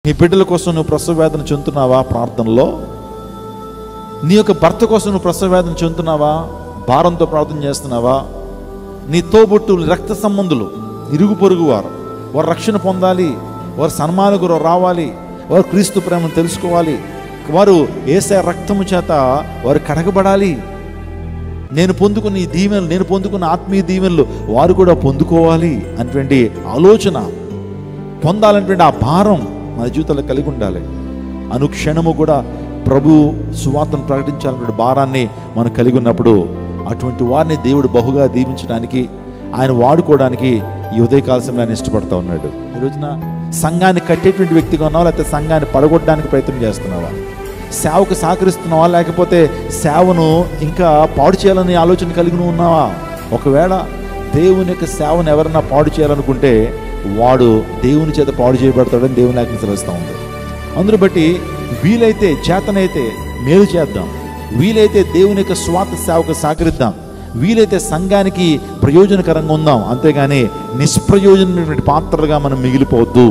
నీ బిడ్డల కోసం నువ్వు ప్రసవ వేదన చెందుతున్నావా? ప్రార్థనలో నీ యొక్క భర్త కోసం నువ్వు ప్రసవ వేదన చెందుతున్నావా? భారంతో ప్రార్థన చేస్తున్నావా? నీ తోబుట్టులు, రక్త సంబంధులు, ఇరుగు పొరుగు వారు రక్షణ పొందాలి, వారు సన్మానకు రావాలి, వారు క్రీస్తు ప్రేమను తెలుసుకోవాలి, వారు యేసయ్య రక్తము చేత వారు కడగబడాలి. నేను పొందుకున్న ఈ దీవెనలు, నేను పొందుకున్న ఆత్మీయ దీవెనలు వారు కూడా పొందుకోవాలి అనేటువంటి ఆలోచన, పొందాలనేటువంటి ఆ భారం మన జీవితంలో కలిగి ఉండాలి. అనుక్షణము కూడా ప్రభు సువార్తను ప్రకటించాలనే భారాన్ని మనం కలిగి ఉన్నప్పుడు అటువంటి వారిని దేవుడు బహుగా దీవించడానికి, ఆయన వాడుకోవడానికి ఈ ఉదయకాల సమయంలో ఆయన ఇష్టపడతా ఉన్నాడు. ఈ రోజున సంఘాన్ని కట్టేటువంటి వ్యక్తిగా ఉన్నావా, లేకపోతే సంఘాన్ని పడగొట్టడానికి ప్రయత్నం చేస్తున్నావా? సేవకు సహకరిస్తున్నావా, లేకపోతే సేవను ఇంకా పాడు చేయాలని ఆలోచన కలిగి ఉన్నావా? ఒకవేళ దేవుని యొక్క సేవను ఎవరన్నా పాడు చేయాలనుకుంటే వాడు దేవుని చేత పాడు చేయబడతాడని దేవుని లేఖనం సెలవిస్తూ ఉంది. అందును బట్టి వీలైతే, చేతనైతే మేలు చేద్దాం, వీలైతే దేవుని యొక్క స్వార్థ సేవకు సహకరిద్దాం, వీలైతే సంఘానికి ప్రయోజనకరంగా ఉందాం. అంతేగాని నిష్ప్రయోజనమైనటువంటి పాత్రలుగా మనం మిగిలిపోవద్దు.